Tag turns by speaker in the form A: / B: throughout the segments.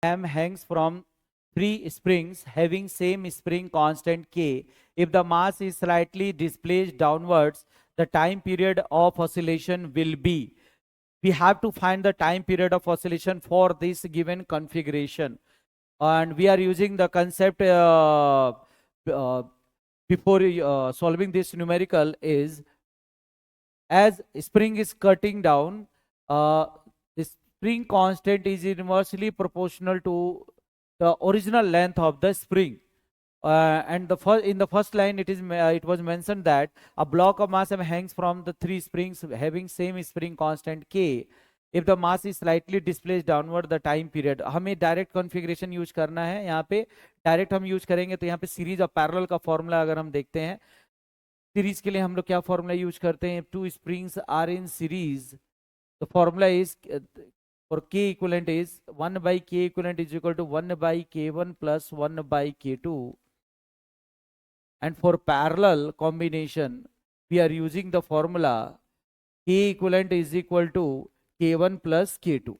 A: M hangs from three springs having same spring constant K. If the mass is slightly displaced downwards, the time period of oscillation will be. We have to find the time period of oscillation for this given configuration. And we are using the concept uh, before solving this numerical is, as spring is cutting down, the spring constant is inversely proportional to the original length of the spring. And the first, in the first line, it was mentioned that a block of mass M hangs from the three springs having same spring constant K. If the mass is slightly displaced downward, the time period. हमें direct configuration use करना है यहाँ पे, direct हम use करेंगे तो यहाँ पे सीरीज और पैरेलल का फॉर्मूला अगर हम देखते हैं, सीरीज के लिए हम लोग क्या फॉर्मूला यूज करते हैं, two springs are in series, the formula is for K equivalent is 1 by K equivalent is equal to 1 by K1 plus 1 by K2. And for parallel combination, we are using the formula K equivalent is equal to K1 plus K2.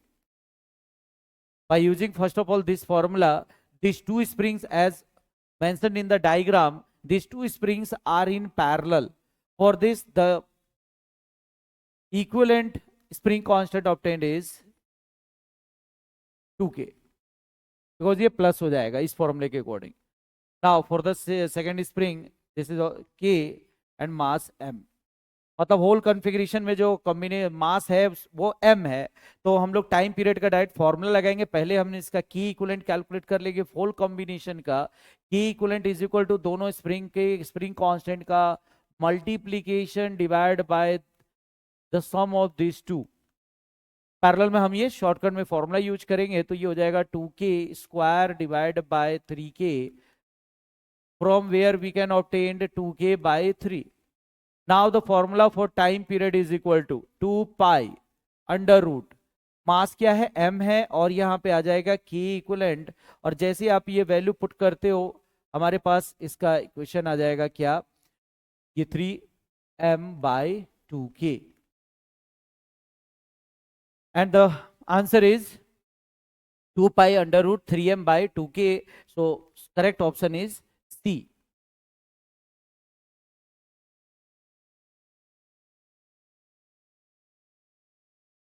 A: By using first of all this formula, these two springs as mentioned in the diagram, these two springs are in parallel. For this, the equivalent spring constant obtained is 2K, because ये plus हो जाएगा इस फॉर्मूले के according. Now for the second spring, this is K and mass M. मतलब whole configuration में जो combination मास है वो M है, तो हम लोग टाइम पीरियड का डायरेक्ट फॉर्मूला लगाएंगे. पहले हमने इसका की इक्विवेलेंट कैलकुलेट कर लेंगे होल कॉम्बिनेशन का. की इक्विवेलेंट इज इक्वल टू दोनों स्प्रिंग के स्प्रिंग कांस्टेंट का multiplication divide by the sum of this two. Parallel में हम ये शॉर्टकट में फॉर्मूला यूज करेंगे, तो ये हो जाएगा 2K square divide by 3K, from where we can obtain 2K by 3. Now the formula for time period is equal to 2 pi under root, मास क्या है M है, और यहाँ पे आ जाएगा K इक्विवेलेंट. और जैसे आप ये वैल्यू पुट करते हो, हमारे पास इसका इक्वेशन आ जाएगा क्या, ये 3M by 2K. And the answer is 2 pi under root 3M by 2K. So correct option is C.